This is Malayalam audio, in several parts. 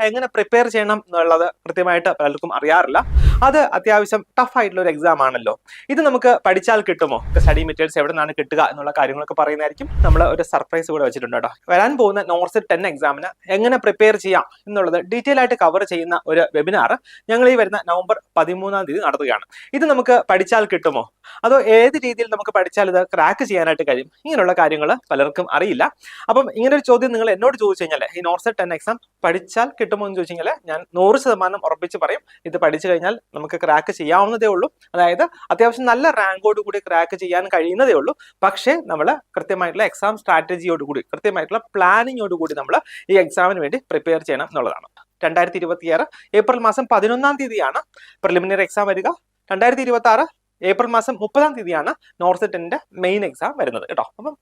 എങ്ങനെ പ്രിപ്പയർ ചെയ്യണം എന്നുള്ളത് കൃത്യമായിട്ട് പലർക്കും അറിയാറില്ല. അത് അത്യാവശ്യം ടഫ് ആയിട്ടുള്ള ഒരു എക്സാം ആണല്ലോ. ഇത് നമുക്ക് പഠിച്ചാൽ കിട്ടുമോ? സ്റ്റഡി മെറ്റീരിയൽസ് എവിടെ നിന്നാണ് കിട്ടുക എന്നുള്ള കാര്യങ്ങളൊക്കെ പറയുന്നതായിരിക്കും. നമ്മൾ ഒരു സർപ്രൈസ് കൂടെ വെച്ചിട്ടുണ്ട് കേട്ടോ. വരാൻ പോകുന്ന നോർസെറ്റ് 10 എക്സാമിന് എങ്ങനെ പ്രിപ്പയർ ചെയ്യാം എന്നുള്ളത് ഡീറ്റെയിൽ ആയിട്ട് കവർ ചെയ്യുന്ന ഒരു വെബിനാർ ഞങ്ങൾ ഈ വരുന്ന നവംബർ 13-ാം തീയതി നടത്തുകയാണ്. ഇത് നമുക്ക് പഠിച്ചാൽ കിട്ടുമോ, അതോ ഏത് രീതിയിൽ നമുക്ക് പഠിച്ചാൽ ഇത് ക്രാക്ക് ചെയ്യാനായിട്ട് കഴിയും, ഇങ്ങനെയുള്ള കാര്യങ്ങൾ പലർക്കും അറിയില്ല. അപ്പം ഇങ്ങനെ ഒരു ചോദ്യം നിങ്ങൾ എന്നോട് ചോദിച്ചു കഴിഞ്ഞാൽ ഈ നോർസെറ്റ് 10 എക്സാം പഠിച്ചാൽ കിട്ടുമോ എന്ന് ചോദിച്ചു കഴിഞ്ഞാൽ ഞാൻ 100% ഉറപ്പിച്ച് പറയും ഇത് പഠിച്ചു കഴിഞ്ഞാൽ നമുക്ക് ക്രാക്ക് ചെയ്യാവുന്നതേ ഉള്ളൂ. അതായത് അത്യാവശ്യം നല്ല റാങ്കോട് കൂടി ക്രാക്ക് ചെയ്യാൻ കഴിയുന്നതേ ഉള്ളൂ. പക്ഷേ നമ്മൾ കൃത്യമായിട്ടുള്ള എക്സാം സ്ട്രാറ്റജിയോട് കൂടി, കൃത്യമായിട്ടുള്ള പ്ലാനിങ്ങോട് കൂടി നമ്മൾ ഈ എക്സാമിന് വേണ്ടി പ്രിപ്പയർ ചെയ്യണം എന്നുള്ളതാണ്. 2026 ഏപ്രിൽ മാസം 11-ാം തീയതിയാണ് പ്രിലിമിനറി എക്സാം വരിക. 2026 ഏപ്രിൽ മാസം 30-ാം തീയതിയാണ് നോർസെറ്റിന്റെ മെയിൻ എക്സാം വരുന്നത് കേട്ടോ. അപ്പം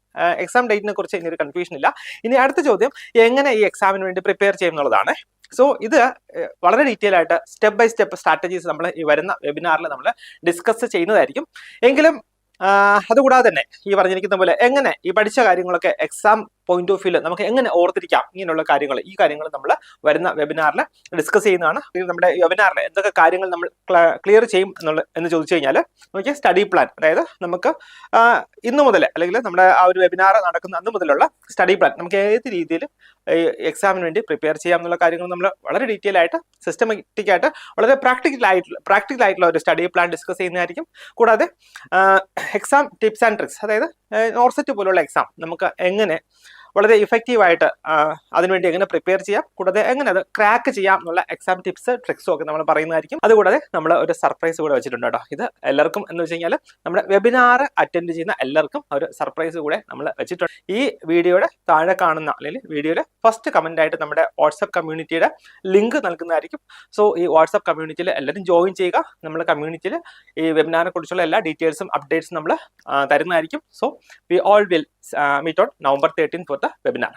എക്സാം ഡേറ്റിനെ കുറിച്ച് ഇനി ഒരു കൺഫ്യൂഷൻ ഇല്ല. ഇനി അടുത്ത ചോദ്യം എങ്ങനെ ഈ എക്സാമിന് വേണ്ടി പ്രിപ്പയർ ചെയ്യും എന്നുള്ളതാണ്. സോ ഇത് വളരെ ഡീറ്റെയിൽ ആയിട്ട് സ്റ്റെപ്പ് ബൈ സ്റ്റെപ്പ് സ്ട്രാറ്റജീസ് നമ്മൾ ഈ വരുന്ന വെബിനാറിൽ നമ്മൾ ഡിസ്കസ് ചെയ്യുന്നതായിരിക്കും. എങ്കിലും അതുകൂടാതെ തന്നെ ഈ പറഞ്ഞിരിക്കുന്ന പോലെ എങ്ങനെ ഈ പഠിച്ച കാര്യങ്ങളൊക്കെ എക്സാം പോയിന്റ് ഓഫ് വ്യൂ നമുക്ക് എങ്ങനെ ഓർത്തിരിക്കാം, ഇങ്ങനെയുള്ള കാര്യങ്ങൾ, ഈ കാര്യങ്ങൾ നമ്മൾ വരുന്ന വെബിനാറിൽ ഡിസ്കസ് ചെയ്യുന്നതാണ്. നമ്മുടെ വെബിനാറിൽ എന്തൊക്കെ കാര്യങ്ങൾ നമ്മൾ ക്ലിയർ ചെയ്യും എന്ന് ചോദിച്ചു കഴിഞ്ഞാൽ നമുക്ക് സ്റ്റഡി പ്ലാൻ, അതായത് നമുക്ക് ഇന്ന് മുതൽ അല്ലെങ്കിൽ നമ്മുടെ ആ ഒരു വെബിനാർ നടക്കുന്ന അന്ന് മുതലുള്ള സ്റ്റഡി പ്ലാൻ നമുക്ക് ഏത് രീതിയിൽ എക്സാമിന് വേണ്ടി പ്രിപ്പയർ ചെയ്യാം എന്നുള്ള കാര്യങ്ങൾ നമ്മൾ വളരെ ഡീറ്റെയിൽ ആയിട്ട് സിസ്റ്റമാറ്റിക് ആയിട്ട് വളരെ പ്രാക്ടിക്കൽ ആയിട്ടുള്ള ഒരു സ്റ്റഡി പ്ലാൻ ഡിസ്കസ് ചെയ്യുന്നതായിരിക്കും. കൂടാതെ എക്സാം ടിപ്സ് ആൻഡ് ട്രിക്സ്, അതായത് നോർസെറ്റ് പോലുള്ള എക്സാം നമുക്ക് എങ്ങനെ വളരെ ഇഫക്റ്റീവായിട്ട് അതിനുവേണ്ടി എങ്ങനെ പ്രിപ്പയർ ചെയ്യാം, കൂടാതെ എങ്ങനെ അത് ക്രാക്ക് ചെയ്യാം എന്നുള്ള എക്സാം ടിപ്സ് ട്രിക്സും ഒക്കെ നമ്മൾ പറയുന്നതായിരിക്കും. അതുകൂടാതെ നമ്മൾ ഒരു സർപ്രൈസ് കൂടെ വെച്ചിട്ടുണ്ട് കേട്ടോ. ഇത് എല്ലാവർക്കും എന്ന് വെച്ച് കഴിഞ്ഞാൽ നമ്മുടെ വെബിനാർ അറ്റൻഡ് ചെയ്യുന്ന എല്ലാവർക്കും ഒരു സർപ്രൈസ് കൂടെ നമ്മൾ വെച്ചിട്ടുണ്ട്. ഈ വീഡിയോയുടെ താഴെ കാണുന്ന അല്ലെങ്കിൽ വീഡിയോയുടെ ഫസ്റ്റ് കമന്റ് ആയിട്ട് നമ്മുടെ വാട്സ്ആപ്പ് കമ്മ്യൂണിറ്റിയുടെ ലിങ്ക് നൽകുന്നതായിരിക്കും. സോ ഈ വാട്സ്ആപ്പ് കമ്മ്യൂണിറ്റിയിൽ എല്ലാവരും ജോയിൻ ചെയ്യുക. നമ്മുടെ കമ്മ്യൂണിറ്റിയിൽ ഈ വെബിനാറിനെ കുറിച്ചുള്ള എല്ലാ ഡീറ്റെയിൽസും അപ്ഡേറ്റ്സും നമ്മൾ തരുന്നതായിരിക്കും. So we all will meet on November 13th for the webinar.